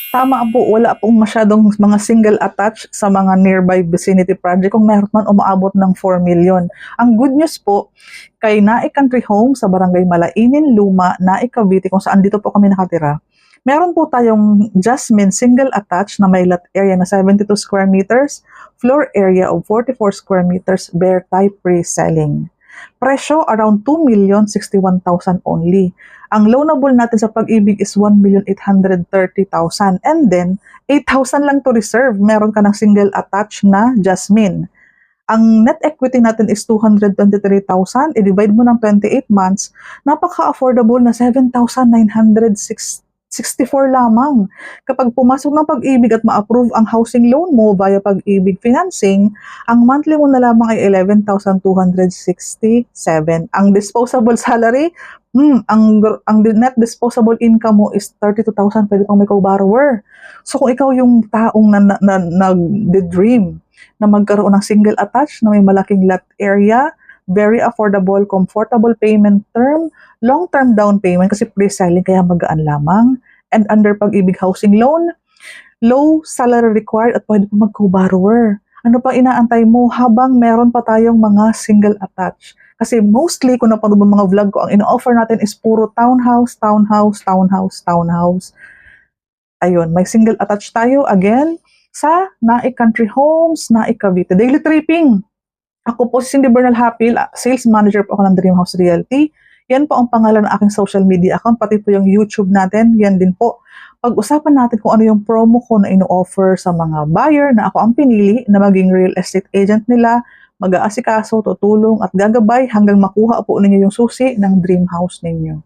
Tama po, wala pong masyadong mga single attach sa mga nearby vicinity project. Kung meron man, umaabot ng 4 million. Ang good news po, kay Naik Country Home sa Barangay Malainin, Luma, Naik, Cavite, kung saan dito po kami nakatira, meron po tayong Jasmine single attach na may lot area na 72 square meters, floor area of 44 square meters, bare type pre-selling. Presyo around 2,061,000 only. Ang loanable natin sa Pag-ibig is 1,830,000. And then, 8,000 lang to reserve. Meron ka ng single attach na Jasmine. Ang net equity natin is 223,000. I-divide mo ng 28 months. Napaka-affordable na 7,964 lamang. Kapag pumasok ng Pag-ibig at ma-approve ang housing loan mo via Pag-ibig Financing, ang monthly mo na lamang ay 11,267. Ang disposable salary, ang net disposable income mo is 32,000, pwede pang may co-borrower. So kung ikaw yung taong nag-dream na magkaroon ng single attach na may malaking lot area, very affordable, comfortable payment term, long-term down payment kasi pre-selling kaya magaan lamang, and under Pag-ibig housing loan, low salary required at pwede pa mag-co-borrower. Ano pa inaantay mo habang meron pa tayong mga single attach? Kasi mostly, kung napanood mo mga vlog ko, ang ino-offer natin is puro townhouse, townhouse, townhouse, townhouse. Ayun, may single attach tayo again sa Naik Country Homes, Naik, Cavite. Daily tripping. Ako po si Cindy Bernal Hapil, sales manager po ako ng Dream House Realty. Yan po ang pangalan ng aking social media account, pati po yung YouTube natin, yan din po. Pag-usapan natin kung ano yung promo ko na ino-offer sa mga buyer na ako ang pinili na maging real estate agent nila, mag-aasikaso, tutulong at gagabay hanggang makuha po ninyo yung susi ng dream house ninyo.